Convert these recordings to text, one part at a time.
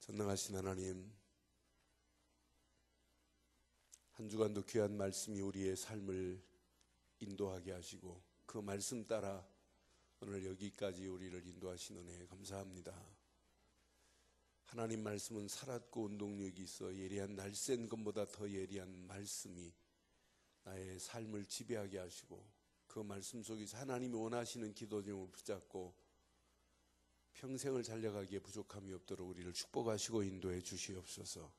전능하신 하나님, 한 주간도 귀한 말씀이 우리의 삶을 인도하게 하시고 그 말씀 따라 오늘 여기까지 우리를 인도하신 은혜에 감사합니다. 하나님 말씀은 살았고 운동력이 있어 예리한 날쌘 것보다 더 예리한 말씀이 나의 삶을 지배하게 하시고 그 말씀 속에서 하나님이 원하시는 기도 제목을 붙잡고 평생을 달려가기에 부족함이 없도록 우리를 축복하시고 인도해 주시옵소서.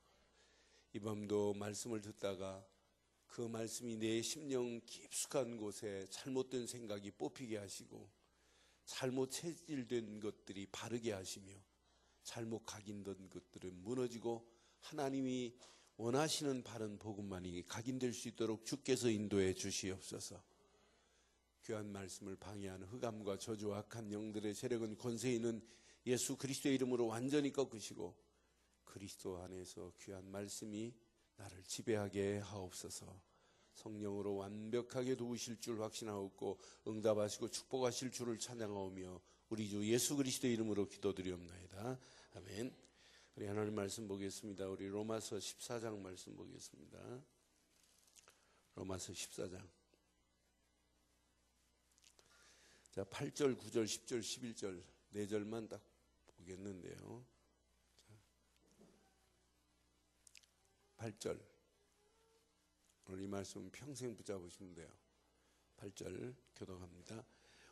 이 밤도 말씀을 듣다가 그 말씀이 내 심령 깊숙한 곳에 잘못된 생각이 뽑히게 하시고 잘못 체질된 것들이 바르게 하시며 잘못 각인된 것들은 무너지고 하나님이 원하시는 바른 복음만이 각인될 수 있도록 주께서 인도해 주시옵소서. 귀한 말씀을 방해하는 흑암과 저주와 악한 영들의 세력은 권세 있는 예수 그리스도의 이름으로 완전히 꺾으시고 그리스도 안에서 귀한 말씀이 나를 지배하게 하옵소서. 성령으로 완벽하게 도우실 줄 확신하옵고 응답하시고 축복하실 줄을 찬양하오며 우리 주 예수 그리스도의 이름으로 기도드리옵나이다. 아멘. 우리 하나님 말씀 보겠습니다. 우리 로마서 14장 말씀 보겠습니다. 로마서 14장. 자, 8절, 9절, 10절, 11절, 4절만 딱 보겠는데요. 자, 8절. 오늘 이 말씀 평생 붙잡으시면 돼요. 8절 교독합니다.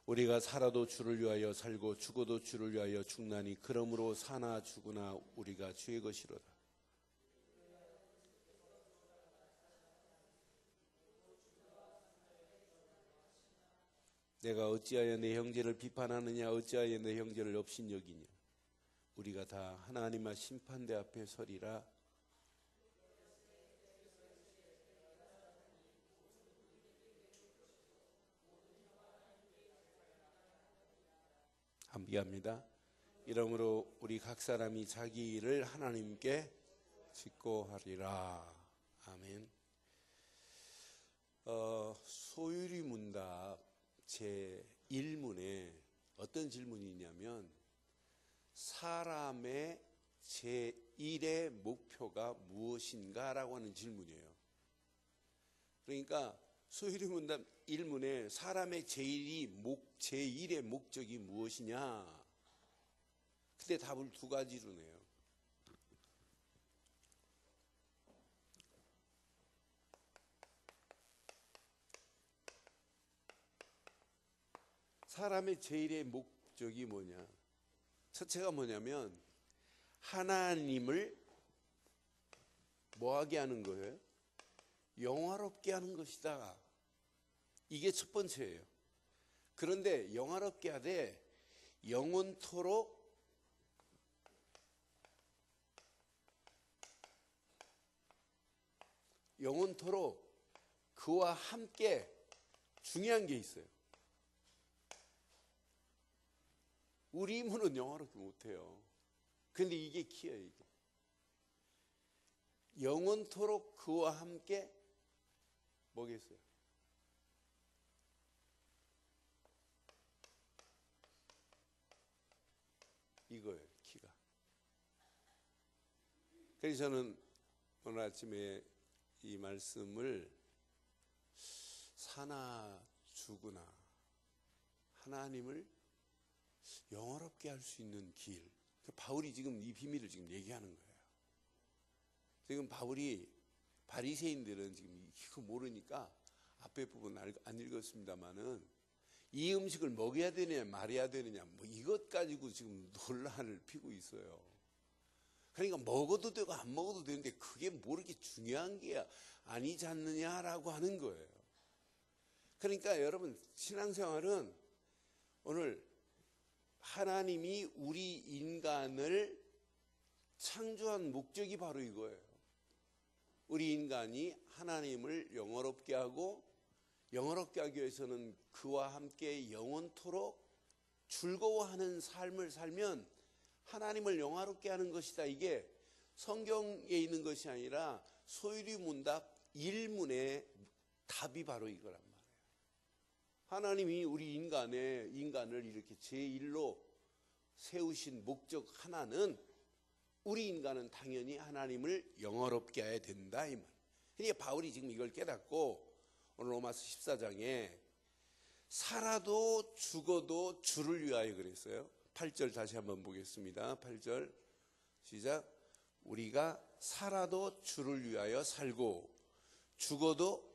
우리가 살아도 주를 위하여 살고 죽어도 주를 위하여 죽나니 그러므로 사나 죽으나 우리가 주의 것이로다. 내가 어찌하여 내 형제를 비판하느냐 어찌하여 내 형제를 업신여기냐. 우리가 다 하나님의 심판대 앞에 서리라. 함께합니다. 이러므로 우리 각 사람이 자기 일을 하나님께 짓고 하리라. 아멘. 소유리 문답 제1문에 어떤 질문이 있냐면 사람의 제1의 목표가 무엇인가 라고 하는 질문이에요. 그러니까 소유리 문답 1문에 사람의 제1의 목적이 무엇이냐. 근데 답을 두 가지로 내요. 사람의 제1의 목적이 뭐냐. 첫째가 뭐냐면 하나님을 뭐하게 하는 거예요? 영화롭게 하는 것이다. 이게 첫 번째예요. 그런데 영화롭게 하되 영원토록 그와 함께 중요한 게 있어요. 우리 힘으로는 영화롭게 못해요. 근데 이게 키예요. 이게. 영원토록 그와 함께 뭐겠어요? 이거예요. 키가. 그래서 저는 오늘 아침에 이 말씀을 사나 죽으나 하나님을 영화롭게 할 수 있는 길. 바울이 지금 이 비밀을 지금 얘기하는 거예요. 지금 바울이 바리새인들은 지금 이거 모르니까 앞에 부분 안 읽었습니다만은 이 음식을 먹여야 되느냐 말해야 되느냐 뭐 이것 가지고 지금 논란을 피고 있어요. 그러니까 먹어도 되고 안 먹어도 되는데 그게 모르게 중요한 게 아니지 않느냐라고 하는 거예요. 그러니까 여러분 신앙생활은 오늘 하나님이 우리 인간을 창조한 목적이 바로 이거예요. 우리 인간이 하나님을 영화롭게 하고 영화롭게 하기 위해서는 그와 함께 영원토록 즐거워하는 삶을 살면 하나님을 영화롭게 하는 것이다. 이게 성경에 있는 것이 아니라 소유리 문답 1문의 답이 바로 이거란 말이에요. 하나님이 우리 인간을 이렇게 제1로 세우신 목적 하나는 우리 인간은 당연히 하나님을 영화롭게 해야 된다 이 말. 그러니까 바울이 지금 이걸 깨닫고 오늘 로마서 14장에 살아도 죽어도 주를 위하여 그랬어요. 8절 다시 한번 보겠습니다. 8절 시작. 우리가 살아도 주를 위하여 살고 죽어도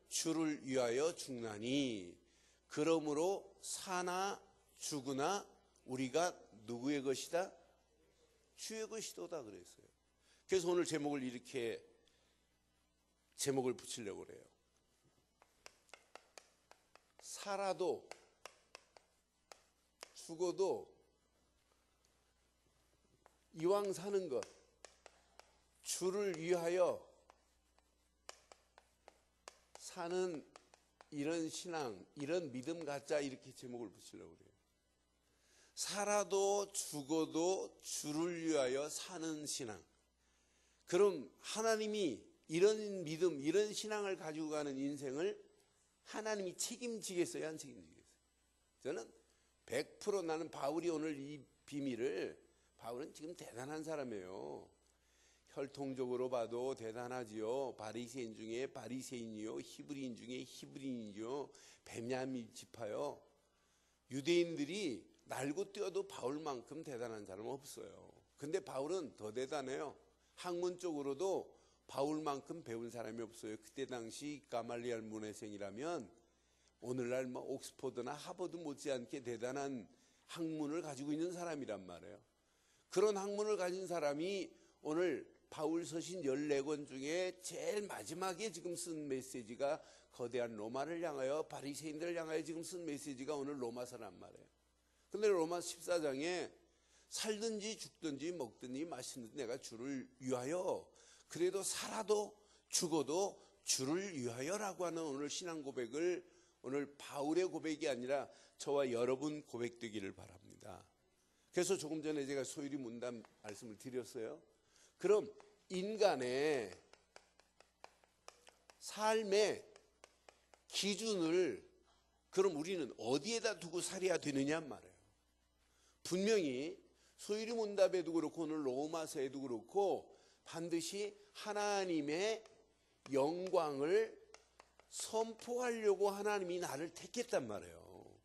주를 위하여 죽나니 그러므로 사나 죽으나 우리가 누구의 것이다? 주의 것이도다 그랬어요. 그래서 오늘 제목을 이렇게 제목을 붙이려고 그래요. 살아도 죽어도 이왕 사는 것 주를 위하여 사는 이런 신앙, 이런 믿음 갖자 이렇게 제목을 붙이려고 그래요. 살아도 죽어도 주를 위하여 사는 신앙. 그럼 하나님이 이런 믿음, 이런 신앙을 가지고 가는 인생을 하나님이 책임지겠어요? 안 책임지겠어요? 저는 100% 나는 바울이 오늘 이 비밀을, 바울은 지금 대단한 사람이에요. 혈통적으로 봐도 대단하지요. 바리새인 중에 바리새인이요, 히브리인 중에 히브리인이요, 베냐민 지파요. 유대인들이 날고 뛰어도 바울만큼 대단한 사람은 없어요. 근데 바울은 더 대단해요. 학문적으로도 바울만큼 배운 사람이 없어요. 그때 당시 가말리엘 문해생이라면 오늘날 뭐 옥스퍼드나 하버드 못지않게 대단한 학문을 가지고 있는 사람이란 말이에요. 그런 학문을 가진 사람이 오늘 바울 서신 14권 중에 제일 마지막에 지금 쓴 메시지가 거대한 로마를 향하여, 바리새인들을 향하여 지금 쓴 메시지가 오늘 로마서란 말이에요. 근데 로마 14장에 살든지 죽든지 먹든지 마시든지 내가 주를 위하여, 그래도 살아도 죽어도 주를 위하여라고 하는 오늘 신앙 고백을, 오늘 바울의 고백이 아니라 저와 여러분 고백되기를 바랍니다. 그래서 조금 전에 제가 소유리 문답 말씀을 드렸어요. 그럼 인간의 삶의 기준을 그럼 우리는 어디에다 두고 살아야 되느냐 말이에요. 분명히 소유리 문답에도 그렇고 오늘 로마서에도 그렇고 반드시 하나님의 영광을 선포하려고 하나님이 나를 택했단 말이에요.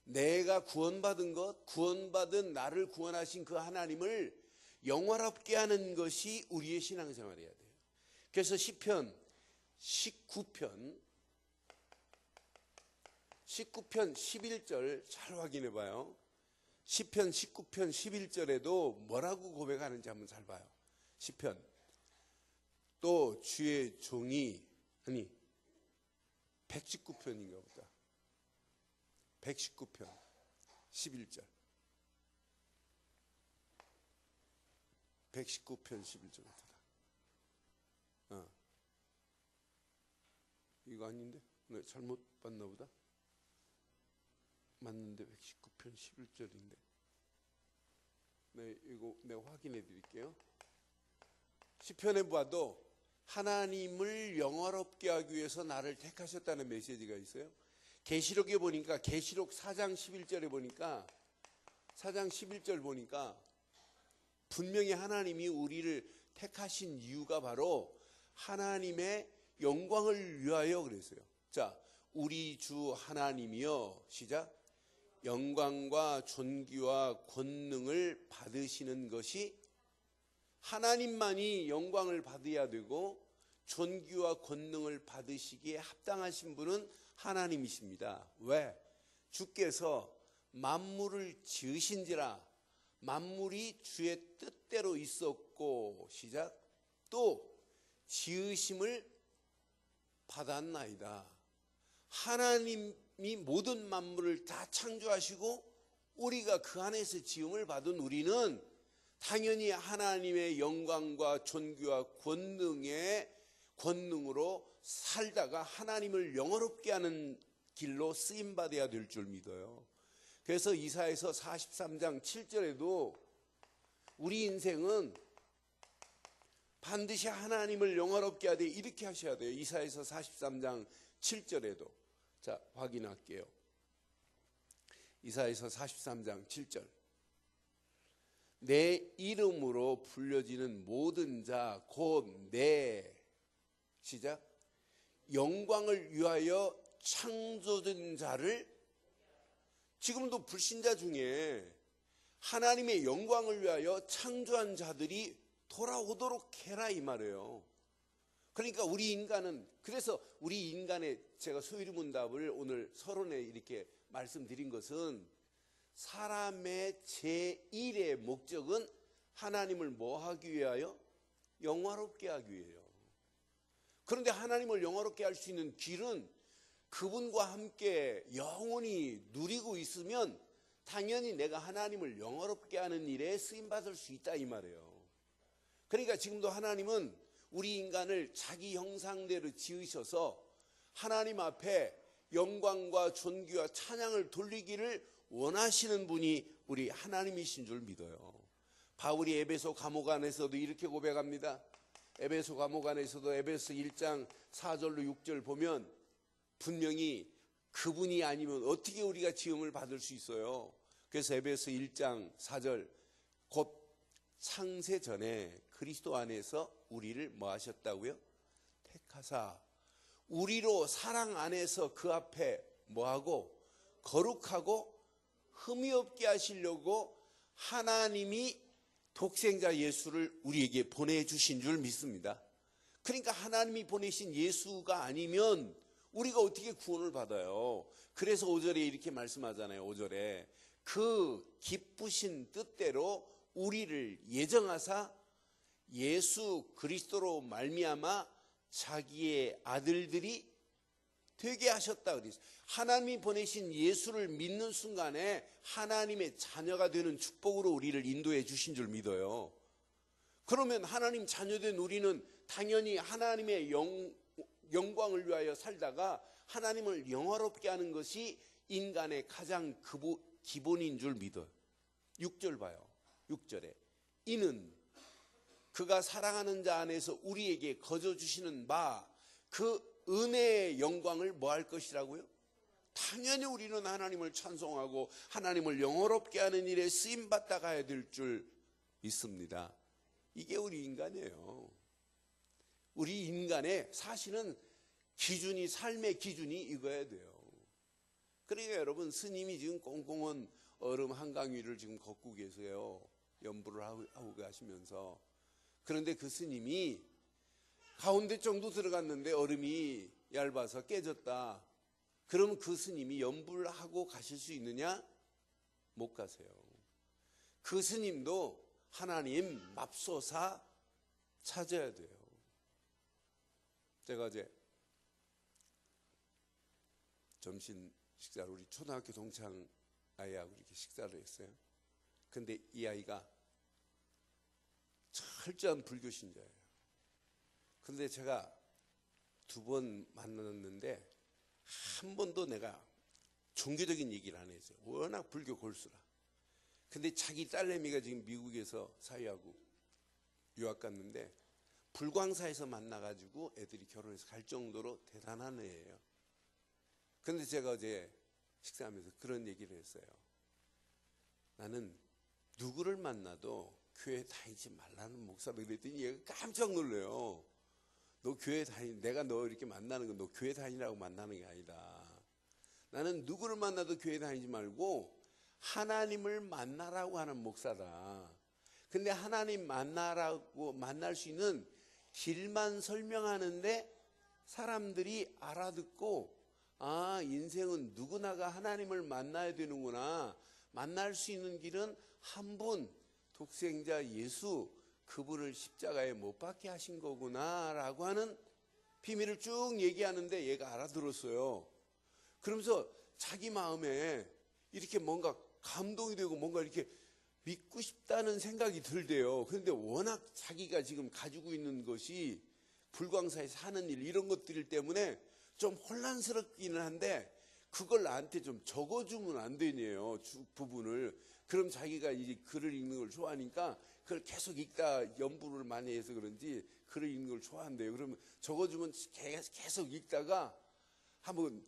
내가 구원받은 것, 구원받은 나를 구원하신 그 하나님을 영화롭게 하는 것이 우리의 신앙생활이어야 돼요. 그래서 시편 19편 11절 잘 확인해 봐요. 시편 19편 11절에도 뭐라고 고백하는지 한번 잘 봐요. 시편. 또 주의 종이, 아니 119편인가 보다. 119편 11절. 119편 11절부터다. 이거 아닌데? 네, 잘못 봤나 보다. 맞는데 119편 11절인데. 네, 이거 내가 확인해 드릴게요. 시편에 봐도 하나님을 영화롭게 하기 위해서 나를 택하셨다는 메시지가 있어요. 계시록에 보니까, 계시록 4장 11절에 보니까, 4장 11절 보니까 분명히 하나님이 우리를 택하신 이유가 바로 하나님의 영광을 위하여 그랬어요. 자, 우리 주 하나님이여, 시작. 영광과 존귀와 권능을 받으시는 것이, 하나님만이 영광을 받아야 되고 존귀와 권능을 받으시기에 합당하신 분은 하나님이십니다. 왜? 주께서 만물을 지으신지라 만물이 주의 뜻대로 있었고, 시작. 또 지으심을 받았나이다. 하나님이 모든 만물을 다 창조하시고 우리가 그 안에서 지음을 받은 우리는 당연히 하나님의 영광과 존귀와 권능으로 살다가 하나님을 영화롭게 하는 길로 쓰임받아야 될 줄 믿어요. 그래서 이사야서 43장 7절에도 우리 인생은 반드시 하나님을 영화롭게 하되 이렇게 하셔야 돼요. 이사야서 43장 7절에도. 자, 확인할게요. 이사야서 43장 7절. 내 이름으로 불려지는 모든 자 곧 내 시작 영광을 위하여 창조된 자를 지금도 불신자 중에 하나님의 영광을 위하여 창조한 자들이 돌아오도록 해라 이 말이에요. 그러니까 우리 인간은 그래서 우리 인간의 제가 소유문답을 오늘 서론에 이렇게 말씀드린 것은 사람의 제1의 목적은 하나님을 뭐 하기 위하여? 영화롭게 하기 위해요. 그런데 하나님을 영화롭게 할 수 있는 길은 그분과 함께 영원히 누리고 있으면 당연히 내가 하나님을 영화롭게 하는 일에 쓰임받을 수 있다 이 말이에요. 그러니까 지금도 하나님은 우리 인간을 자기 형상대로 지으셔서 하나님 앞에 영광과 존귀와 찬양을 돌리기를 원하시는 분이 우리 하나님이신 줄 믿어요. 바울이 에베소 감옥 안에서도 이렇게 고백합니다. 에베소 감옥 안에서도 에베소 1장 4절로 6절 보면 분명히 그분이 아니면 어떻게 우리가 지음을 받을 수 있어요. 그래서 에베소 1장 4절 곧 창세 전에 그리스도 안에서 우리를 뭐 하셨다고요? 택하사 우리로 사랑 안에서 그 앞에 뭐하고 거룩하고 흠이 없게 하시려고 하나님이 독생자 예수를 우리에게 보내주신 줄 믿습니다. 그러니까 하나님이 보내신 예수가 아니면 우리가 어떻게 구원을 받아요? 그래서 5절에 이렇게 말씀하잖아요. 5절에 그 기쁘신 뜻대로 우리를 예정하사 예수 그리스도로 말미암아 자기의 아들들이 되게 하셨다 그랬어요. 하나님이 보내신 예수를 믿는 순간에 하나님의 자녀가 되는 축복으로 우리를 인도해 주신 줄 믿어요. 그러면 하나님 자녀된 우리는 당연히 하나님의 영광을 위하여 살다가 하나님을 영화롭게 하는 것이 인간의 가장 기본인 줄 믿어요. 6절 봐요. 6절에 이는 그가 사랑하는 자 안에서 우리에게 거저 주시는 바 그 은혜의 영광을 뭐 할 것이라고요? 당연히 우리는 하나님을 찬송하고 하나님을 영화롭게 하는 일에 쓰임받다 가야 될 줄 믿습니다. 이게 우리 인간이에요. 우리 인간의 사실은 기준이 삶의 기준이 이거야 돼요. 그러니까 여러분 스님이 지금 꽁꽁한 얼음 한강 위를 지금 걷고 계세요. 연부를 하고 가시면서. 그런데 그 스님이 가운데 정도 들어갔는데 얼음이 얇아서 깨졌다. 그러면 그 스님이 연부를 하고 가실 수 있느냐? 못 가세요. 그 스님도 하나님 맙소사 찾아야 돼요. 제가 어제 점심 식사를 우리 초등학교 동창 아이하고 이렇게 식사를 했어요. 근데 이 아이가 철저한 불교 신자예요. 근데 제가 2번 만났는데 한 번도 내가 종교적인 얘기를 안 했어요. 워낙 불교 골수라. 근데 자기 딸내미가 지금 미국에서 사회하고 유학 갔는데 불광사에서 만나가지고 애들이 결혼해서 갈 정도로 대단한 애예요. 근데 제가 어제 식사하면서 그런 얘기를 했어요. 나는 누구를 만나도 교회 다니지 말라는 목사도 그랬더니 얘가 깜짝 놀래요. 너 교회 내가 너 이렇게 만나는 건 너 교회 다니라고 만나는 게 아니다. 나는 누구를 만나도 교회 다니지 말고 하나님을 만나라고 하는 목사다. 근데 하나님 만날 수 있는 길만 설명하는데 사람들이 알아듣고 아, 인생은 누구나가 하나님을 만나야 되는구나. 만날 수 있는 길은 한 분, 독생자 예수, 그분을 십자가에 못 박게 하신 거구나 라고 하는 비밀을 쭉 얘기하는데 얘가 알아들었어요. 그러면서 자기 마음에 이렇게 뭔가 감동이 되고 뭔가 이렇게 믿고 싶다는 생각이 들대요. 그런데 워낙 자기가 지금 가지고 있는 것이 불광사에 사는 일 이런 것들 때문에 좀 혼란스럽기는 한데 그걸 나한테 좀 적어주면 안 되네요. 부분을. 그럼 자기가 이제 글을 읽는 걸 좋아하니까 그걸 계속 읽다 연부를 많이 해서 그런지 글을 읽는 걸 좋아한대요. 그러면 적어주면 계속 읽다가 한번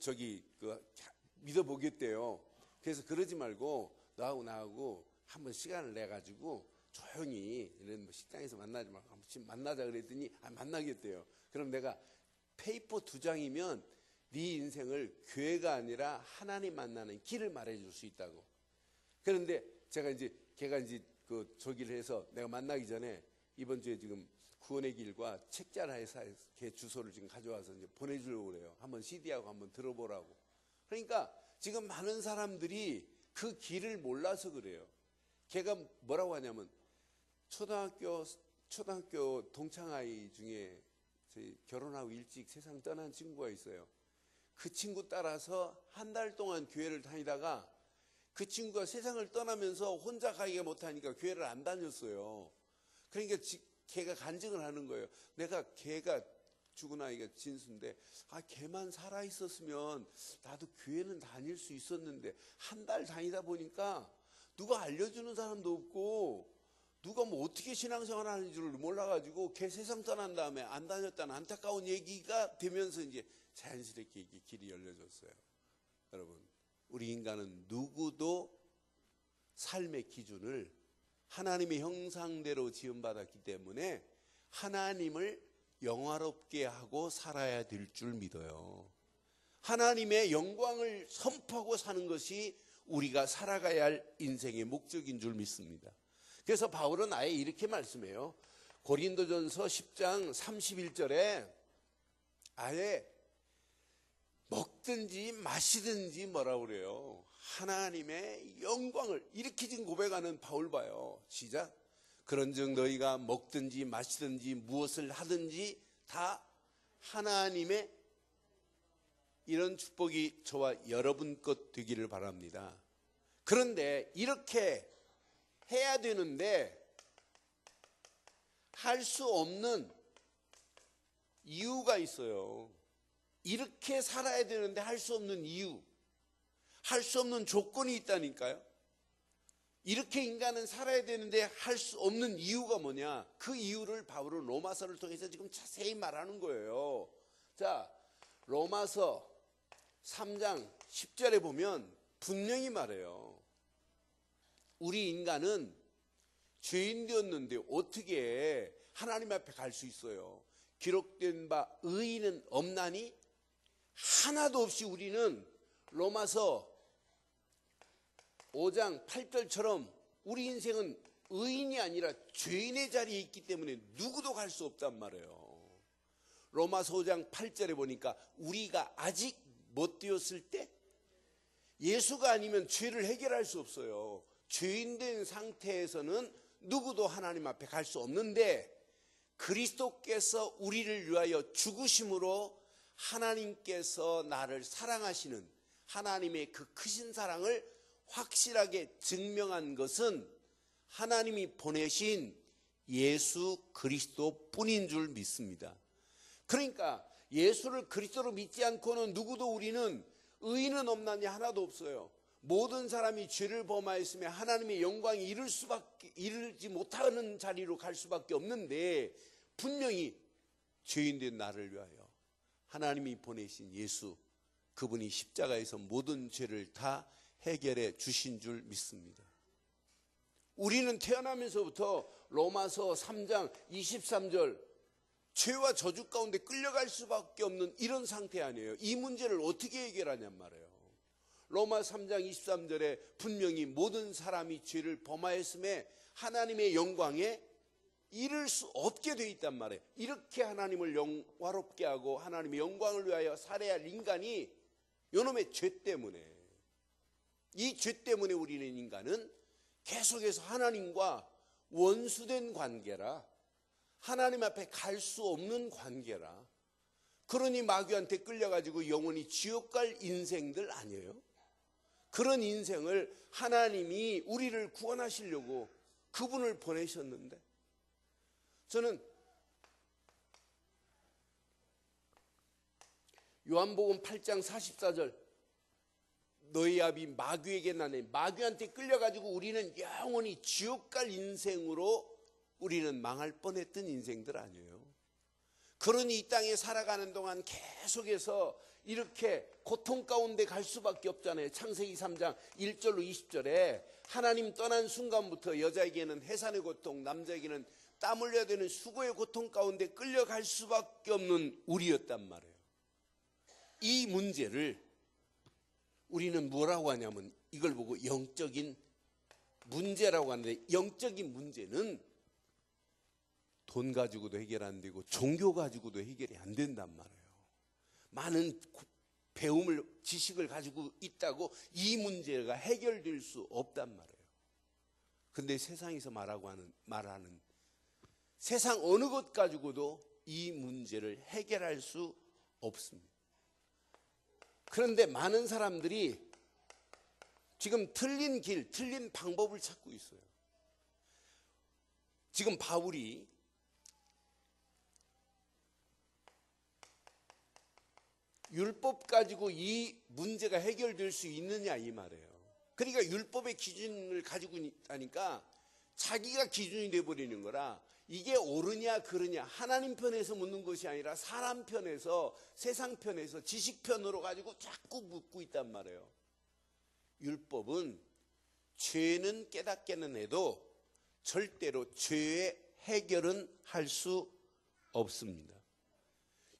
믿어보겠대요. 그래서 그러지 말고 나하고 한번 시간을 내가지고 조용히 이런 식당에서 만나지 말고 한번 만나자 그랬더니 만나겠대요. 그럼 내가 페이퍼 2장이면 네 인생을 교회가 아니라 하나님 만나는 길을 말해줄 수 있다고. 그런데 걔가 이제 그 저기를 해서 내가 만나기 전에 이번 주에 지금 구원의 길과 책자라 회사에 걔 주소를 지금 가져와서 이제 보내주려고 그래요. 한번 CD하고 한번 들어보라고. 그러니까 지금 많은 사람들이 그 길을 몰라서 그래요. 걔가 뭐라고 하냐면 초등학교 동창아이 중에 결혼하고 일찍 세상 떠난 친구가 있어요. 그 친구 따라서 한 달 동안 교회를 다니다가 그 친구가 세상을 떠나면서 혼자 가기가 못하니까 교회를 안 다녔어요. 그러니까 걔가 간증을 하는 거예요. 걔가 죽은 아이가 진수인데 걔만 살아있었으면 나도 교회는 다닐 수 있었는데 한 달 다니다 보니까 누가 알려주는 사람도 없고 누가 뭐 어떻게 신앙생활 하는 줄 몰라가지고 걔 세상 떠난 다음에 안 다녔다는 안타까운 얘기가 되면서 이제 자연스럽게 이게 길이 열려졌어요. 여러분, 우리 인간은 누구도 삶의 기준을 하나님의 형상대로 지음받았기 때문에 하나님을 영화롭게 하고 살아야 될 줄 믿어요. 하나님의 영광을 선포하고 사는 것이 우리가 살아가야 할 인생의 목적인 줄 믿습니다. 그래서 바울은 아예 이렇게 말씀해요. 고린도전서 10장 31절에 아예 먹든지 마시든지 뭐라고 그래요? 하나님의 영광을 이렇게 지금 고백하는 바울 봐요. 시작. 그런즉 너희가 먹든지 마시든지 무엇을 하든지 다 하나님의 이런 축복이 저와 여러분 것 되기를 바랍니다. 그런데 이렇게 해야 되는데 할 수 없는 이유가 있어요. 이렇게 살아야 되는데 할 수 없는 이유, 할 수 없는 조건이 있다니까요. 이렇게 인간은 살아야 되는데 할 수 없는 이유가 뭐냐? 그 이유를 바울은 로마서를 통해서 지금 자세히 말하는 거예요. 자, 로마서 3장 10절에 보면 분명히 말해요. 우리 인간은 죄인 되었는데 어떻게 하나님 앞에 갈 수 있어요? 기록된 바 의인은 없나니? 하나도 없이 우리는 로마서 5장 8절처럼 우리 인생은 의인이 아니라 죄인의 자리에 있기 때문에 누구도 갈 수 없단 말이에요. 로마서 5장 8절에 보니까 우리가 아직 못 되었을 때 예수가 아니면 죄를 해결할 수 없어요. 죄인 된 상태에서는 누구도 하나님 앞에 갈 수 없는데 그리스도께서 우리를 위하여 죽으심으로 하나님께서 나를 사랑하시는 하나님의 그 크신 사랑을 확실하게 증명한 것은 하나님이 보내신 예수 그리스도 뿐인 줄 믿습니다. 그러니까 예수를 그리스도로 믿지 않고는 누구도 우리는 의인은 없나니 하나도 없어요. 모든 사람이 죄를 범하였으며 하나님의 영광이 이르지 못하는 자리로 갈 수밖에 없는데 분명히 죄인된 나를 위하여 하나님이 보내신 예수, 그분이 십자가에서 모든 죄를 다 해결해 주신 줄 믿습니다. 우리는 태어나면서부터 로마서 3장 23절 죄와 저주 가운데 끌려갈 수밖에 없는 이런 상태 아니에요. 이 문제를 어떻게 해결하냔 말이에요. 로마 3장 23절에 분명히 모든 사람이 죄를 범하였음에 하나님의 영광에 이를 수 없게 되어 있단 말이에요. 이렇게 하나님을 영화롭게 하고 하나님의 영광을 위하여 살아야 할 인간이 요놈의 죄 때문에, 이 죄 때문에 우리는 인간은 계속해서 하나님과 원수된 관계라, 하나님 앞에 갈 수 없는 관계라, 그러니 마귀한테 끌려가지고 영원히 지옥 갈 인생들 아니에요? 그런 인생을 하나님이 우리를 구원하시려고 그분을 보내셨는데, 저는 요한복음 8장 44절 너희 아비 마귀에게 나네, 마귀한테 끌려가지고 우리는 영원히 지옥 갈 인생으로 우리는 망할 뻔했던 인생들 아니에요. 그러니 이 땅에 살아가는 동안 계속해서 이렇게 고통 가운데 갈 수밖에 없잖아요. 창세기 3장 1절로 20절에 하나님 떠난 순간부터 여자에게는 해산의 고통, 남자에게는 땀 흘려야 되는 수고의 고통 가운데 끌려갈 수밖에 없는 우리였단 말이에요. 이 문제를 우리는 뭐라고 하냐면 이걸 보고 영적인 문제라고 하는데, 영적인 문제는 돈 가지고도 해결 안 되고 종교 가지고도 해결이 안 된단 말이에요. 많은 배움을, 지식을 가지고 있다고 이 문제가 해결될 수 없단 말이에요. 근데 세상에서 말하는 세상 어느 것 가지고도 이 문제를 해결할 수 없습니다. 그런데 많은 사람들이 지금 틀린 길, 틀린 방법을 찾고 있어요. 지금 바울이 율법 가지고 이 문제가 해결될 수 있느냐 이 말이에요. 그러니까 율법의 기준을 가지고 있다니까 자기가 기준이 돼버리는 거라, 이게 옳으냐 그르냐 하나님 편에서 묻는 것이 아니라 사람 편에서, 세상 편에서, 지식 편으로 가지고 자꾸 묻고 있단 말이에요. 율법은 죄는 깨닫게는 해도 절대로 죄의 해결은 할 수 없습니다.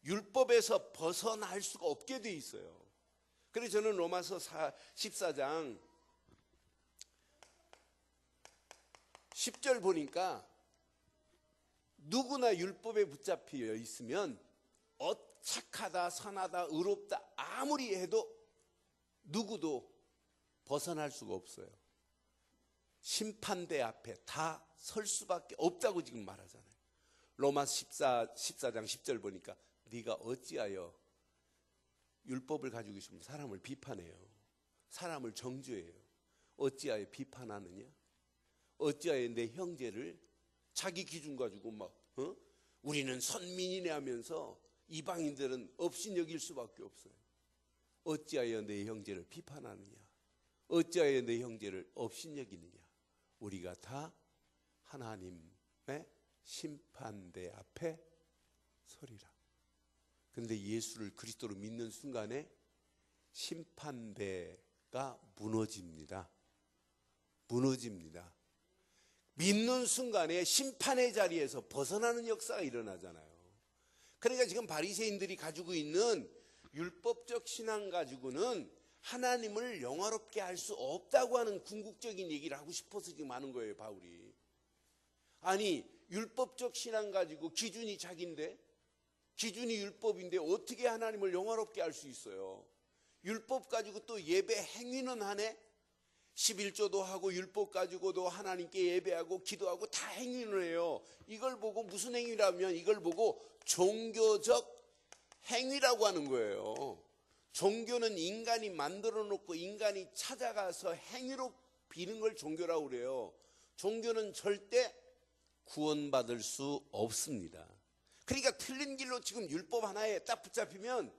율법에서 벗어날 수가 없게 돼 있어요. 그래서 저는 로마서 14장 10절 보니까 누구나 율법에 붙잡혀 있으면 착하다, 선하다, 의롭다 아무리 해도 누구도 벗어날 수가 없어요. 심판대 앞에 다 설 수밖에 없다고 지금 말하잖아요. 로마서 14장 10절 보니까 네가 어찌하여 율법을 가지고 있으면 사람을 비판해요. 사람을 정죄해요. 어찌하여 비판하느냐? 어찌하여 내 형제를 자기 기준 가지고 우리는 선민이네 하면서 이방인들은 업신여길 수밖에 없어요. 어찌하여 내 형제를 비판하느냐? 어찌하여 내 형제를 업신여기느냐? 우리가 다 하나님의 심판대 앞에 서리라. 그런데 예수를 그리스도로 믿는 순간에 심판대가 무너집니다. 무너집니다. 믿는 순간에 심판의 자리에서 벗어나는 역사가 일어나잖아요. 그러니까 지금 바리새인들이 가지고 있는 율법적 신앙 가지고는 하나님을 영화롭게 할 수 없다고 하는 궁극적인 얘기를 하고 싶어서 지금 하는 거예요, 바울이. 아니, 율법적 신앙 가지고 기준이 자기인데, 기준이 율법인데 어떻게 하나님을 영화롭게 할 수 있어요? 율법 가지고 또 예배 행위는 하네? 11조도 하고 율법 가지고도 하나님께 예배하고 기도하고 다 행위를 해요. 이걸 보고 무슨 행위라면 이걸 보고 종교적 행위라고 하는 거예요. 종교는 인간이 만들어 놓고 인간이 찾아가서 행위로 비는 걸 종교라고 그래요. 종교는 절대 구원받을 수 없습니다. 그러니까 틀린 길로 지금 율법 하나에 딱 붙잡히면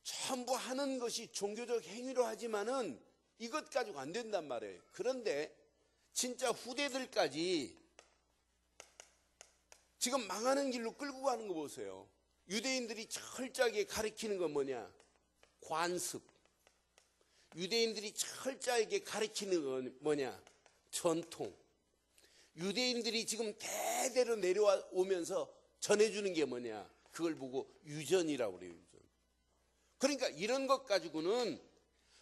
전부 하는 것이 종교적 행위로 하지만은 이것 가지고 안 된단 말이에요. 그런데 진짜 후대들까지 지금 망하는 길로 끌고 가는 거 보세요. 유대인들이 철저하게 가르치는 건 뭐냐? 관습. 유대인들이 철저하게 가르치는 건 뭐냐? 전통. 유대인들이 지금 대대로 내려오면서 전해주는 게 뭐냐? 그걸 보고 유전이라고 그래요. 유전. 그러니까 이런 것 가지고는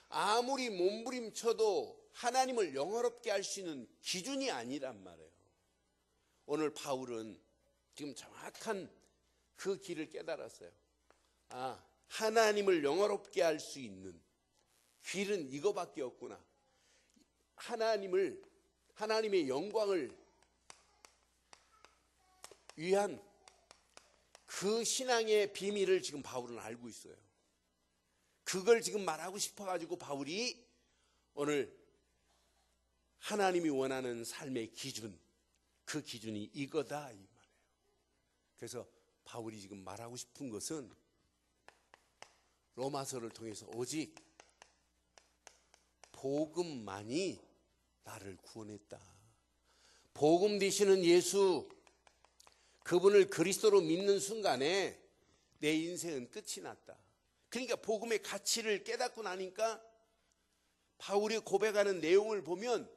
아무리 몸부림쳐도 하나님을 영화롭게 할 수 있는 기준이 아니란 말이에요. 오늘 바울은 지금 정확한 그 길을 깨달았어요. 아, 하나님을 영화롭게 할 수 있는 길은 이거밖에 없구나. 하나님의 영광을 위한 그 신앙의 비밀을 지금 바울은 알고 있어요. 그걸 지금 말하고 싶어가지고 바울이 오늘 하나님이 원하는 삶의 기준, 그 기준이 이거다 이 말이에요. 그래서 바울이 지금 말하고 싶은 것은 로마서를 통해서 오직 복음만이 나를 구원했다. 복음 되시는 예수, 그분을 그리스도로 믿는 순간에 내 인생은 끝이 났다. 그러니까 복음의 가치를 깨닫고 나니까 바울이 고백하는 내용을 보면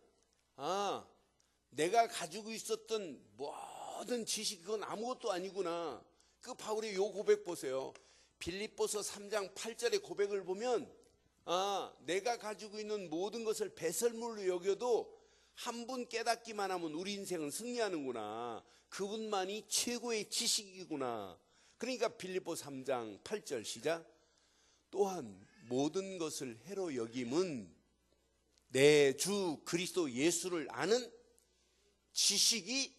내가 가지고 있었던 모든 지식 그건 아무것도 아니구나. 그 바울의 요 고백 보세요. 빌립보서 3장 8절의 고백을 보면 내가 가지고 있는 모든 것을 배설물로 여겨도 한 분 깨닫기만 하면 우리 인생은 승리하는구나. 그분만이 최고의 지식이구나. 그러니까 빌립보 3장 8절 시작. 또한 모든 것을 해로 여김은 내 주 그리스도 예수를 아는 지식이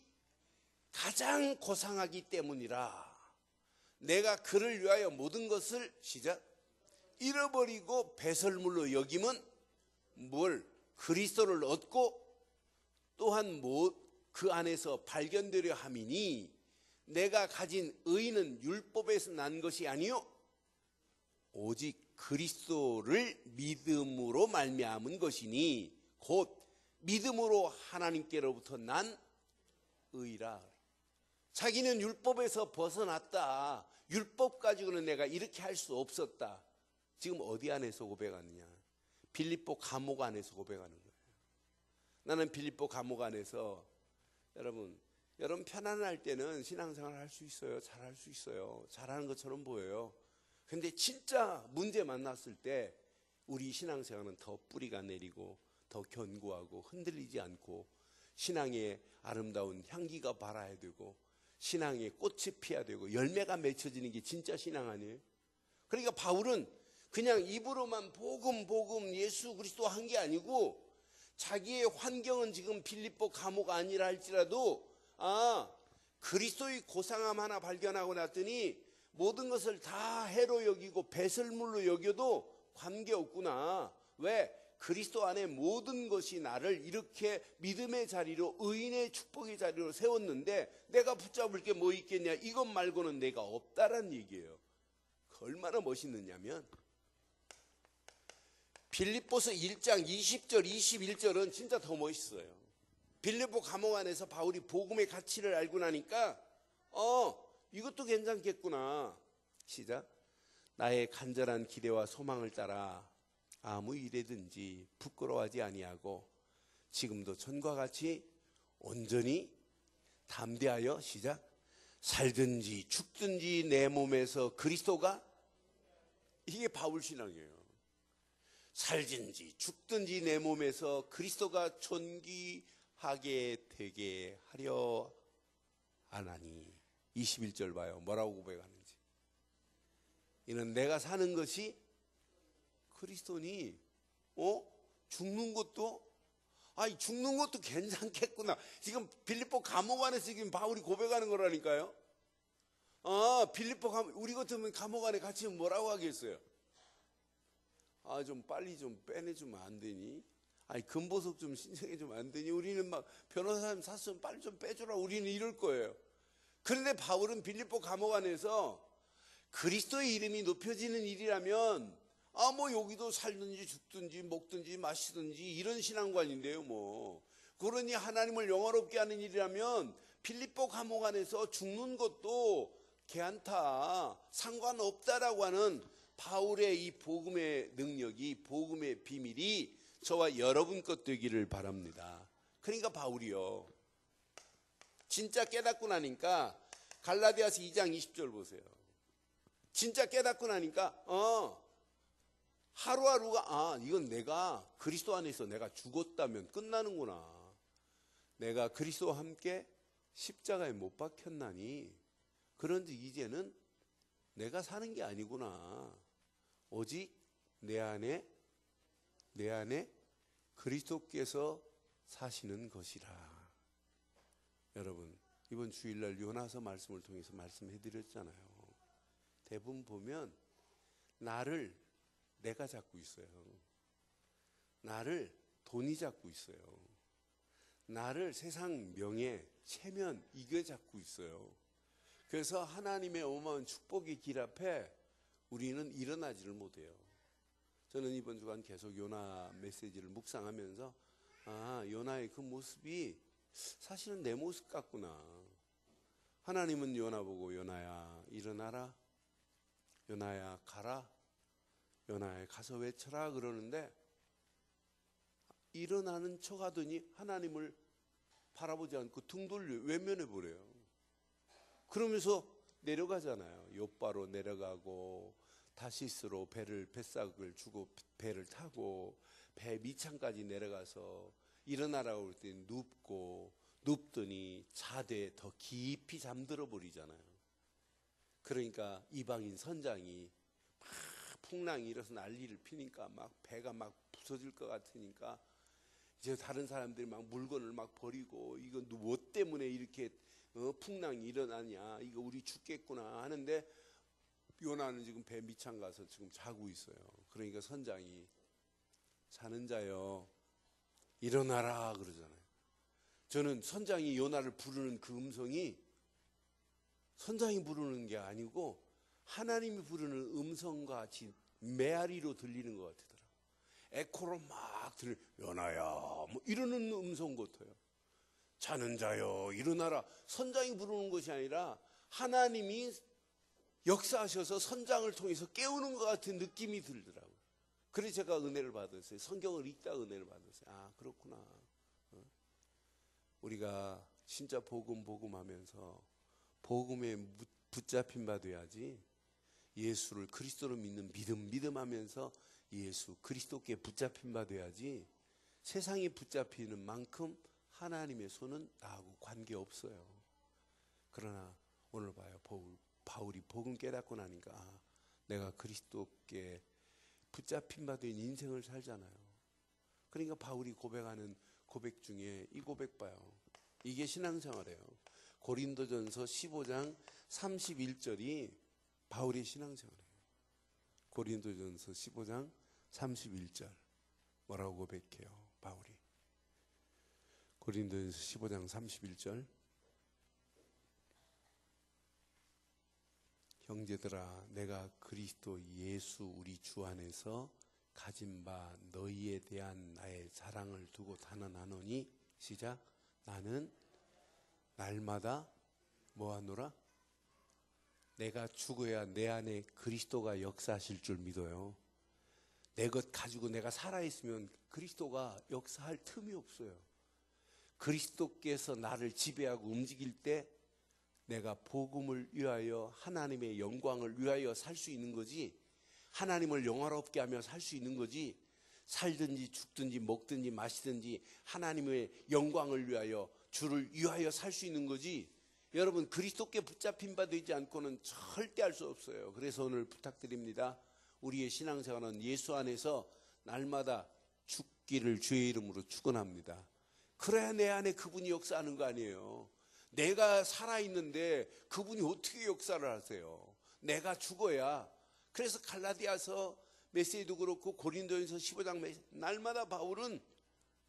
가장 고상하기 때문이라. 내가 그를 위하여 모든 것을 시작 잃어버리고 배설물로 여김은 뭘? 그리스도를 얻고 또한 그 안에서 발견되려 함이니 내가 가진 의는 율법에서 난 것이 아니요 오직 그리스도를 믿음으로 말미암은 것이니 곧 믿음으로 하나님께로부터 난 의라. 자기는 율법에서 벗어났다. 율법 가지고는 내가 이렇게 할 수 없었다. 지금 어디 안에서 고백하느냐? 빌립보 감옥 안에서 고백하는 거예요. 나는 빌립보 감옥 안에서 여러분 편안할 때는 신앙생활 할 수 있어요. 잘할 수 있어요. 잘하는 것처럼 보여요. 근데 진짜 문제 만났을 때 우리 신앙생활은 더 뿌리가 내리고 더 견고하고 흔들리지 않고 신앙의 아름다운 향기가 발아야 되고 신앙의 꽃이 피어야 되고 열매가 맺혀지는 게 진짜 신앙 아니에요? 그러니까 바울은 그냥 입으로만 복음 예수 그리스도 한 게 아니고 자기의 환경은 지금 빌립보 감옥 아니라 할지라도 그리스도의 고상함 하나 발견하고 났더니 모든 것을 다 해로 여기고 배설물로 여겨도 관계없구나. 왜? 그리스도 안에 모든 것이 나를 이렇게 믿음의 자리로 의인의 축복의 자리로 세웠는데 내가 붙잡을 게 뭐 있겠냐. 이것 말고는 내가 없다란 얘기예요. 얼마나 멋있느냐면 빌립보서 1장 20절 21절은 진짜 더 멋있어요. 빌립보 감옥 안에서 바울이 복음의 가치를 알고 나니까 이것도 괜찮겠구나. 시작. 나의 간절한 기대와 소망을 따라 아무 일에든지 부끄러워하지 아니하고 지금도 전과 같이 온전히 담대하여 시작. 살든지 죽든지 내 몸에서 그리스도가 이게 바울 신앙이에요. 살든지 죽든지 내 몸에서 그리스도가 존귀하게 되게 하려 하나니. 21절 봐요. 뭐라고 고백하는지. 이는 내가 사는 것이 그리스도니 죽는 것도 죽는 것도 괜찮겠구나. 지금 빌립보 감옥 안에서 지금 바울이 고백하는 거라니까요. 빌립보 감옥, 우리 같으면 감옥 안에 갇히면 뭐라고 하겠어요? 좀 빨리 좀 빼내주면 안 되니? 금보석 좀 신청해주면 안 되니? 우리는 막 변호사님 샀으면 빨리 좀 빼주라. 우리는 이럴 거예요. 그런데 바울은 빌립보 감옥 안에서 그리스도의 이름이 높여지는 일이라면 여기도 살든지 죽든지 먹든지 마시든지 이런 신앙관인데요. 그러니 하나님을 영화롭게 하는 일이라면 빌립보 감옥 안에서 죽는 것도 괜찮다, 상관없다라고 하는 바울의 이 복음의 능력이, 복음의 비밀이 저와 여러분 것 되기를 바랍니다. 그러니까 바울이요, 진짜 깨닫고 나니까 갈라디아서 2장 20절 보세요. 진짜 깨닫고 나니까 하루하루가 이건 내가 그리스도 안에서 내가 죽었다면 끝나는구나. 내가 그리스도와 함께 십자가에 못 박혔나니 그런지 이제는 내가 사는 게 아니구나. 오직 내 안에 그리스도께서 사시는 것이라. 여러분, 이번 주일날 요나서 말씀을 통해서 말씀해드렸잖아요. 대부분 보면 나를 내가 잡고 있어요. 나를 돈이 잡고 있어요. 나를 세상 명예, 체면 이게 잡고 있어요. 그래서 하나님의 어마어마한 축복의 길 앞에 우리는 일어나지를 못해요. 저는 이번 주간 계속 요나 메시지를 묵상하면서 요나의 그 모습이 사실은 내 모습 같구나. 하나님은 요나 보고 요나야 일어나라, 요나야 가라, 요나야 가서 외쳐라 그러는데 일어나는 척 하더니 하나님을 바라보지 않고 등 돌려 외면해 버려요. 그러면서 내려가잖아요. 욥바로 내려가고 다시스로 뱃삭을 주고 배를 타고 배 밑창까지 내려가서 일어나라고 할 때 눕더니 자되 더 깊이 잠들어 버리잖아요. 그러니까 이방인 선장이 막 풍랑이 일어서 난리를 피니까 막 배가 막 부서질 것 같으니까 이제 다른 사람들이 막 물건을 막 버리고 이거 뭐 때문에 이렇게 풍랑이 일어나냐, 이거 우리 죽겠구나 하는데 요나는 지금 배 밑창 가서 지금 자고 있어요. 그러니까 선장이 자는 자여 일어나라 그러잖아요. 저는 선장이 요나를 부르는 그 음성이 선장이 부르는 게 아니고 하나님이 부르는 음성과 같이 메아리로 들리는 것 같더라고요. 에코로 막 요나야 뭐 이러는 음성 같아요. 자는 자여 일어나라. 선장이 부르는 것이 아니라 하나님이 역사하셔서 선장을 통해서 깨우는 것 같은 느낌이 들더라고요. 그래서 제가 은혜를 받았어요. 성경을 읽다 은혜를 받았어요. 아 그렇구나. 우리가 진짜 복음하면서 복음에 붙잡힌 바 돼야지. 예수를 그리스도로 믿는 믿음하면서 예수 그리스도께 붙잡힌 바 돼야지. 세상에 붙잡히는 만큼 하나님의 손은 나하고 관계없어요. 그러나 오늘 봐요. 바울이 복음 깨닫고 나니까 내가 그리스도께 붙잡힌 바 된 인생을 살잖아요. 그러니까 바울이 고백하는 고백 중에 이 고백 봐요. 이게 신앙생활이에요. 고린도전서 15장 31절이 바울의 신앙생활이에요. 고린도전서 15장 31절 뭐라고 고백해요? 바울이 고린도전서 15장 31절 형제들아 내가 그리스도 예수 우리 주 안에서 가진 바 너희에 대한 나의 사랑을 두고 단언하노니 시작 나는 날마다 뭐하노라? 내가 죽어야 내 안에 그리스도가 역사하실 줄 믿어요. 내 것 가지고 내가 살아있으면 그리스도가 역사할 틈이 없어요. 그리스도께서 나를 지배하고 움직일 때 내가 복음을 위하여 하나님의 영광을 위하여 살 수 있는 거지, 하나님을 영화롭게 하며 살 수 있는 거지, 살든지 죽든지 먹든지 마시든지 하나님의 영광을 위하여 주를 위하여 살 수 있는 거지, 여러분 그리스도께 붙잡힌 바 되지 않고는 절대 할 수 없어요. 그래서 오늘 부탁드립니다. 우리의 신앙생활은 예수 안에서 날마다 죽기를 주의 이름으로 축원합니다. 그래야 내 안에 그분이 역사하는 거 아니에요. 내가 살아있는데 그분이 어떻게 역사를 하세요? 내가 죽어야. 그래서 갈라디아서 메시지도 그렇고 고린도전서 15장 날마다 바울은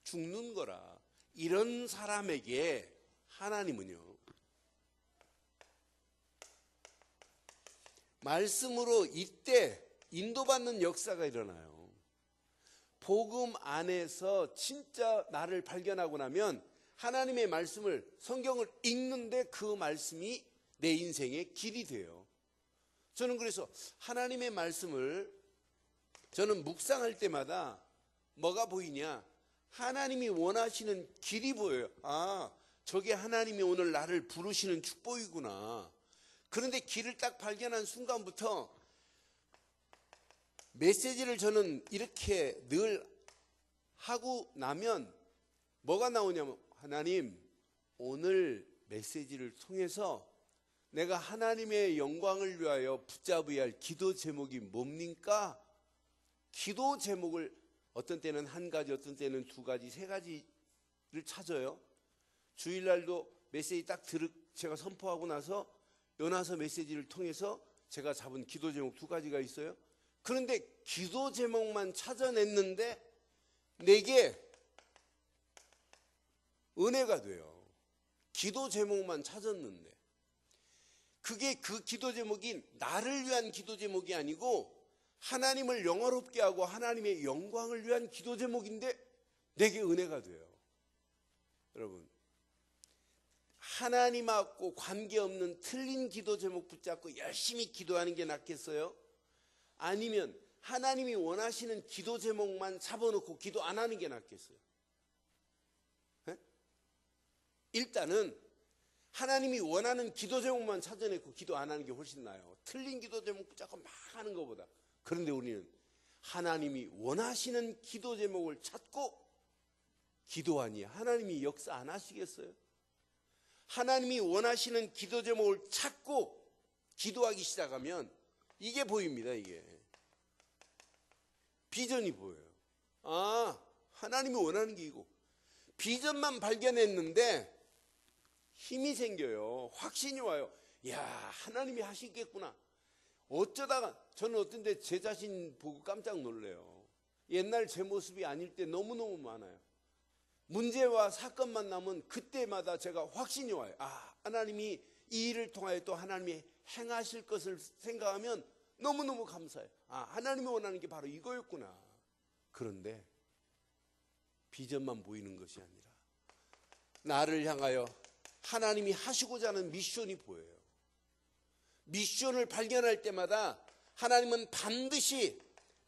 죽는 거라. 이런 사람에게 하나님은요 말씀으로 이때 인도받는 역사가 일어나요. 복음 안에서 진짜 나를 발견하고 나면 하나님의 말씀을 성경을 읽는데 그 말씀이 내 인생의 길이 돼요. 저는 그래서 하나님의 말씀을 저는 묵상할 때마다 뭐가 보이냐? 하나님이 원하시는 길이 보여요. 아, 저게 하나님이 오늘 나를 부르시는 축복이구나. 그런데 길을 딱 발견한 순간부터 메시지를 저는 이렇게 늘 하고 나면 뭐가 나오냐면 하나님 오늘 메시지를 통해서 내가 하나님의 영광을 위하여 붙잡아야 할 기도 제목이 뭡니까? 기도 제목을 어떤 때는 한 가지, 어떤 때는 두 가지, 세 가지를 찾아요. 주일날도 메시지 딱 제가 선포하고 나서 요나서 메시지를 통해서 제가 잡은 기도 제목 두 가지가 있어요. 그런데 기도 제목만 찾아냈는데 내게 은혜가 돼요. 기도 제목만 찾았는데 그게 그 기도 제목이 나를 위한 기도 제목이 아니고 하나님을 영화롭게 하고 하나님의 영광을 위한 기도 제목인데 내게 은혜가 돼요. 여러분 하나님하고 관계없는 틀린 기도 제목 붙잡고 열심히 기도하는 게 낫겠어요? 아니면 하나님이 원하시는 기도 제목만 잡아놓고 기도 안 하는 게 낫겠어요? 네? 일단은 하나님이 원하는 기도 제목만 찾아내고 기도 안 하는 게 훨씬 나아요. 틀린 기도 제목 붙잡고 막 하는 것보다. 그런데 우리는 하나님이 원하시는 기도 제목을 찾고 기도하니 하나님이 역사 안 하시겠어요? 하나님이 원하시는 기도 제목을 찾고 기도하기 시작하면 이게 보입니다. 이게 비전이 보여요. 아, 하나님이 원하는 게 이거. 비전만 발견했는데 힘이 생겨요. 확신이 와요. 야, 하나님이 하시겠구나. 어쩌다가 저는 어떤 때 제 자신 보고 깜짝 놀래요. 옛날 제 모습이 아닐 때 너무너무 많아요. 문제와 사건만 나면 그때마다 제가 확신이 와요. 아, 하나님이 이 일을 통하여 또 하나님이 행하실 것을 생각하면 너무너무 감사해요. 아, 하나님이 원하는 게 바로 이거였구나. 그런데 비전만 보이는 것이 아니라 나를 향하여 하나님이 하시고자 하는 미션이 보여요. 미션을 발견할 때마다 하나님은 반드시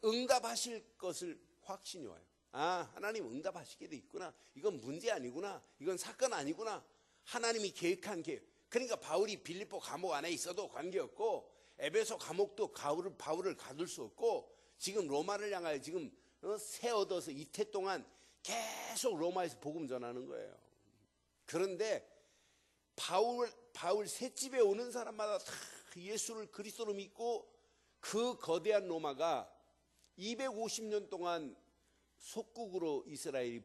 응답하실 것을 확신이 와요. 아, 하나님 응답하시게 돼 있구나. 이건 문제 아니구나. 이건 사건 아니구나. 하나님이 계획한 계획. 그러니까 바울이 빌립보 감옥 안에 있어도 관계없고 에베소 감옥도 바울을 가둘 수 없고 지금 로마를 향하여 지금 새 얻어서 이태 동안 계속 로마에서 복음 전하는 거예요. 그런데 바울 셋집에 오는 사람마다 다 예수를 그리스도로 믿고 그 거대한 로마가 250년 동안 속국으로 이스라엘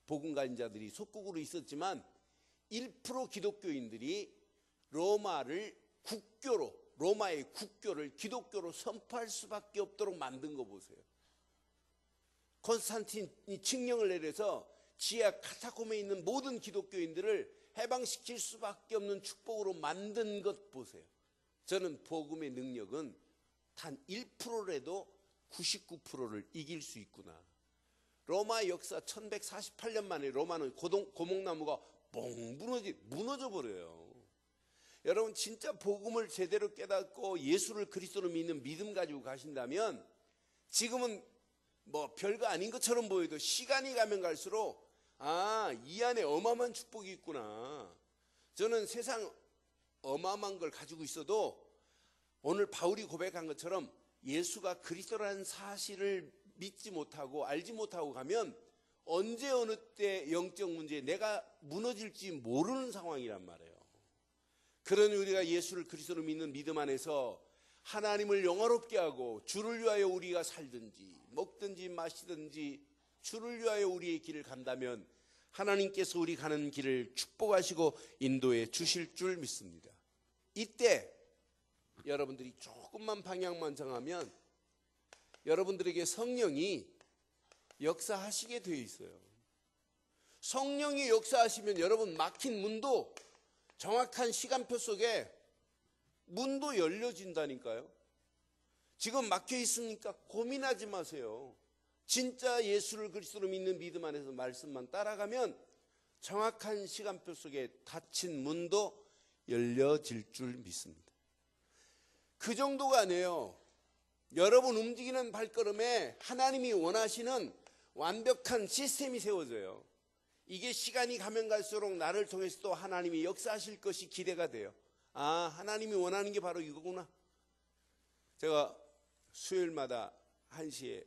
복음 가진 자들이 속국으로 있었지만 1% 기독교인들이 로마의 국교를 기독교로 선포할 수밖에 없도록 만든 거 보세요. 콘스탄틴이 칙령을 내려서 지하 카타콤에 있는 모든 기독교인들을 해방시킬 수밖에 없는 축복으로 만든 것 보세요. 저는 복음의 능력은 단 1%라도 99%를 이길 수 있구나. 로마 역사 1148년 만에 로마는 고목나무가 뻥 무너져 버려요. 여러분 진짜 복음을 제대로 깨닫고 예수를 그리스도로 믿는 믿음 가지고 가신다면 지금은 뭐 별거 아닌 것처럼 보여도 시간이 가면 갈수록 아, 이 안에 어마어마한 축복이 있구나. 저는 세상 어마어마한 걸 가지고 있어도 오늘 바울이 고백한 것처럼 예수가 그리스도라는 사실을 믿지 못하고 알지 못하고 가면 언제 어느 때 영적 문제에 내가 무너질지 모르는 상황이란 말이에요. 그러니 우리가 예수를 그리스도로 믿는 믿음 안에서 하나님을 영화롭게 하고 주를 위하여 우리가 살든지 먹든지 마시든지 주를 위하여 우리의 길을 간다면 하나님께서 우리 가는 길을 축복하시고 인도해 주실 줄 믿습니다. 이때 여러분들이 조금만 방향만 정하면 여러분들에게 성령이 역사하시게 되어 있어요. 성령이 역사하시면 여러분 막힌 문도 정확한 시간표 속에 문도 열려진다니까요. 지금 막혀 있으니까 고민하지 마세요. 진짜 예수를 그리스도로 믿는 믿음 안에서 말씀만 따라가면 정확한 시간표 속에 닫힌 문도 열려질 줄 믿습니다. 그 정도가 아니에요. 여러분 움직이는 발걸음에 하나님이 원하시는 완벽한 시스템이 세워져요. 이게 시간이 가면 갈수록 나를 통해서 또 하나님이 역사하실 것이 기대가 돼요. 아, 하나님이 원하는 게 바로 이거구나. 제가 수요일마다 1시에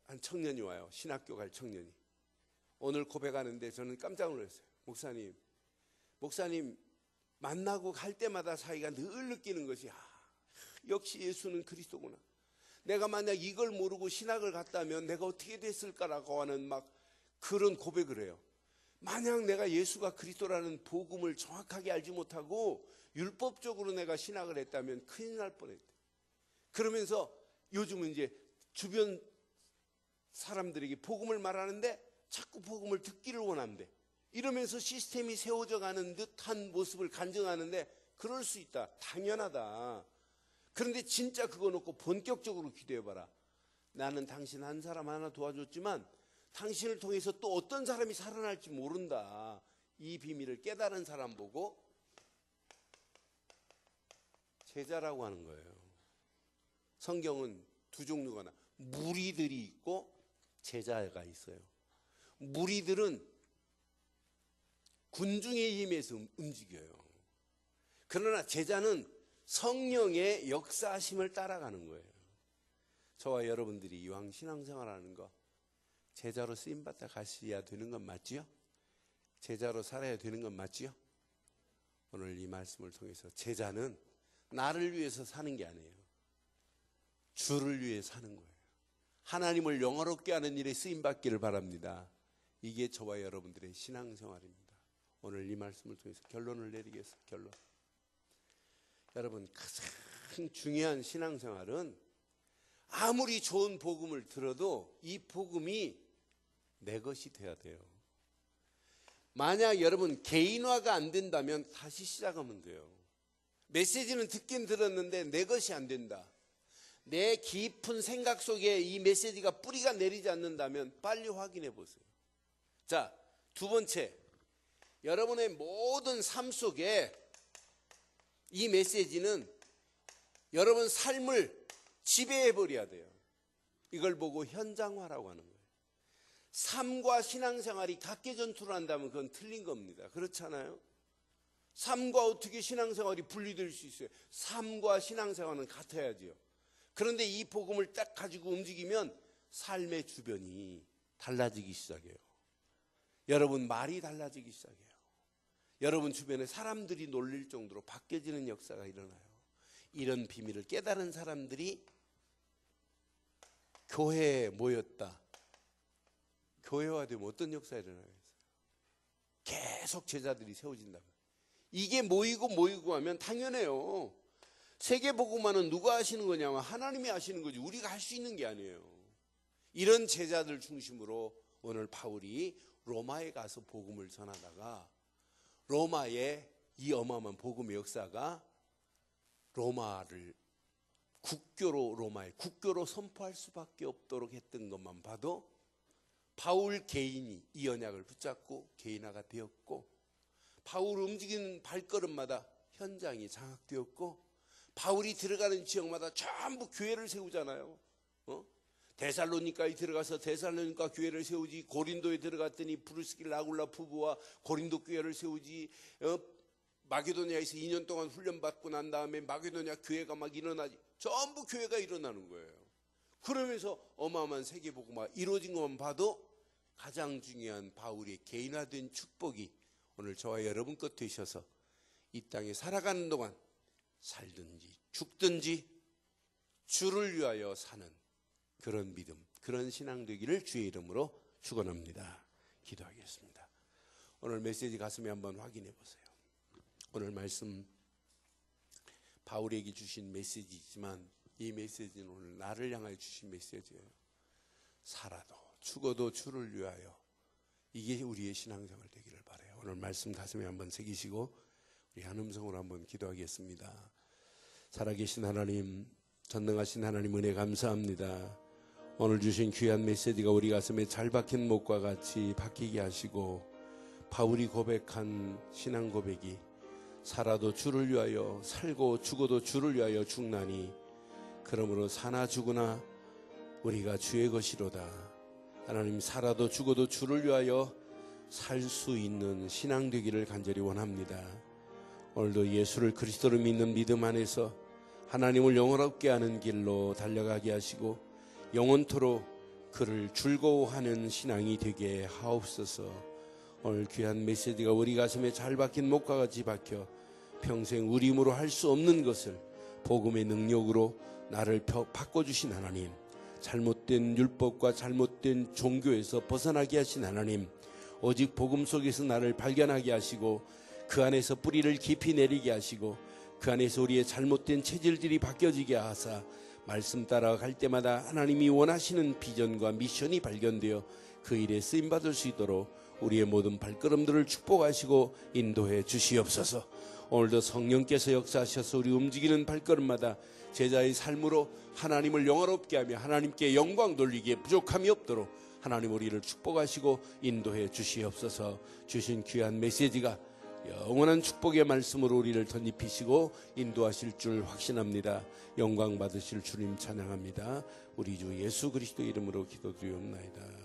한 청년이 와요. 신학교 갈 청년이. 오늘 고백하는데 저는 깜짝 놀랐어요. 목사님 만나고 갈 때마다 자기가 늘 느끼는 것이 역시 예수는 그리스도구나. 내가 만약 이걸 모르고 신학을 갔다면 내가 어떻게 됐을까라고 하는 막 그런 고백을 해요. 만약 내가 예수가 그리스도라는 복음을 정확하게 알지 못하고 율법적으로 내가 신학을 했다면 큰일 날 뻔했대. 그러면서 요즘은 이제 주변 사람들에게 복음을 말하는데 자꾸 복음을 듣기를 원한대. 이러면서 시스템이 세워져 가는 듯한 모습을 간증하는데 그럴 수 있다. 당연하다. 그런데 진짜 그거 놓고 본격적으로 기도해봐라. 나는 당신 한 사람 하나 도와줬지만 당신을 통해서 또 어떤 사람이 살아날지 모른다. 이 비밀을 깨달은 사람 보고 제자라고 하는 거예요. 성경은 두 종류가 나. 무리들이 있고 제자가 있어요. 무리들은 군중의 힘에서 움직여요. 그러나 제자는 성령의 역사하심을 따라가는 거예요. 저와 여러분들이 이왕 신앙생활하는 거 제자로 쓰임받아 가셔야 되는 건 맞지요? 제자로 살아야 되는 건 맞지요? 오늘 이 말씀을 통해서 제자는 나를 위해서 사는 게 아니에요. 주를 위해 사는 거예요. 하나님을 영화롭게 하는 일에 쓰임받기를 바랍니다. 이게 저와 여러분들의 신앙생활입니다. 오늘 이 말씀을 통해서 결론을 내리겠습니다. 결론. 여러분, 가장 중요한 신앙생활은 아무리 좋은 복음을 들어도 이 복음이 내 것이 돼야 돼요. 만약 여러분 개인화가 안 된다면 다시 시작하면 돼요. 메시지는 듣긴 들었는데 내 것이 안 된다. 내 깊은 생각 속에 이 메시지가 뿌리가 내리지 않는다면 빨리 확인해 보세요. 자, 두 번째, 여러분의 모든 삶 속에 이 메시지는 여러분 삶을 지배해 버려야 돼요. 이걸 보고 현장화라고 하는 거예요. 삶과 신앙생활이 각계 전투를 한다면 그건 틀린 겁니다. 그렇잖아요? 삶과 어떻게 신앙생활이 분리될 수 있어요? 삶과 신앙생활은 같아야지요. 그런데 이 복음을 딱 가지고 움직이면 삶의 주변이 달라지기 시작해요. 여러분 말이 달라지기 시작해요. 여러분 주변에 사람들이 놀릴 정도로 바뀌어지는 역사가 일어나요. 이런 비밀을 깨달은 사람들이 교회에 모였다. 교회화 되면 어떤 역사가 일어나겠어요? 계속 제자들이 세워진다면. 이게 모이고 하면 당연해요. 세계복음화는 누가 하시는 거냐면 하나님이 하시는 거지 우리가 할 수 있는 게 아니에요. 이런 제자들 중심으로 오늘 바울이 로마에 가서 복음을 전하다가 로마의 이 어마어마한 복음의 역사가 로마의 국교로 선포할 수밖에 없도록 했던 것만 봐도 바울 개인이 이 언약을 붙잡고 개인화가 되었고, 바울 움직이는 발걸음마다 현장이 장악되었고, 바울이 들어가는 지역마다 전부 교회를 세우잖아요. 데살로니가에 들어가서 데살로니가 교회를 세우지, 고린도에 들어갔더니 브루스길라 아굴라 부부와 고린도 교회를 세우지, 마게도냐에서 2년 동안 훈련받고 난 다음에 마게도냐 교회가 막 일어나지, 전부 교회가 일어나는 거예요. 그러면서 어마어마한 세계복음화 이루어진 것만 봐도 가장 중요한 바울의 개인화된 축복이 오늘 저와 여러분 것 되셔서 이 땅에 살아가는 동안 살든지 죽든지 주를 위하여 사는 그런 믿음, 그런 신앙 되기를 주의 이름으로 축원합니다. 기도하겠습니다. 오늘 메시지 가슴에 한번 확인해 보세요. 오늘 말씀 바울에게 주신 메시지지만 이 메시지는 오늘 나를 향하여 주신 메시지예요. 살아도 죽어도 주를 위하여, 이게 우리의 신앙생활 되기를 바라요. 오늘 말씀 가슴에 한번 새기시고 우리 한 음성으로 한번 기도하겠습니다. 살아계신 하나님, 전능하신 하나님 은혜 감사합니다. 오늘 주신 귀한 메시지가 우리 가슴에 잘 박힌 목과 같이 박히게 하시고, 바울이 고백한 신앙 고백이 살아도 주를 위하여, 살고 죽어도 주를 위하여 죽나니 그러므로 사나 죽으나 우리가 주의 것이로다. 하나님, 살아도 죽어도 주를 위하여 살 수 있는 신앙 되기를 간절히 원합니다. 오늘도 예수를 그리스도로 믿는 믿음 안에서 하나님을 영원롭게 하는 길로 달려가게 하시고 영원토록 그를 즐거워하는 신앙이 되게 하옵소서. 오늘 귀한 메시지가 우리 가슴에 잘 박힌 목과 같이 박혀 평생 우리 힘으로 할 수 없는 것을 복음의 능력으로 나를 바꿔주신 하나님, 잘못된 율법과 잘못된 종교에서 벗어나게 하신 하나님, 오직 복음 속에서 나를 발견하게 하시고 그 안에서 뿌리를 깊이 내리게 하시고 그 안에서 우리의 잘못된 체질들이 바뀌어지게 하사 말씀 따라갈 때마다 하나님이 원하시는 비전과 미션이 발견되어 그 일에 쓰임받을 수 있도록 우리의 모든 발걸음들을 축복하시고 인도해 주시옵소서. 오늘도 성령께서 역사하셔서 우리 움직이는 발걸음마다 제자의 삶으로 하나님을 영화롭게 하며 하나님께 영광 돌리기에 부족함이 없도록 하나님 우리를 축복하시고 인도해 주시옵소서. 주신 귀한 메시지가 영원한 축복의 말씀으로 우리를 덧입히시고 인도하실 줄 확신합니다. 영광 받으실 주님 찬양합니다. 우리 주 예수 그리스도 이름으로 기도드리옵나이다.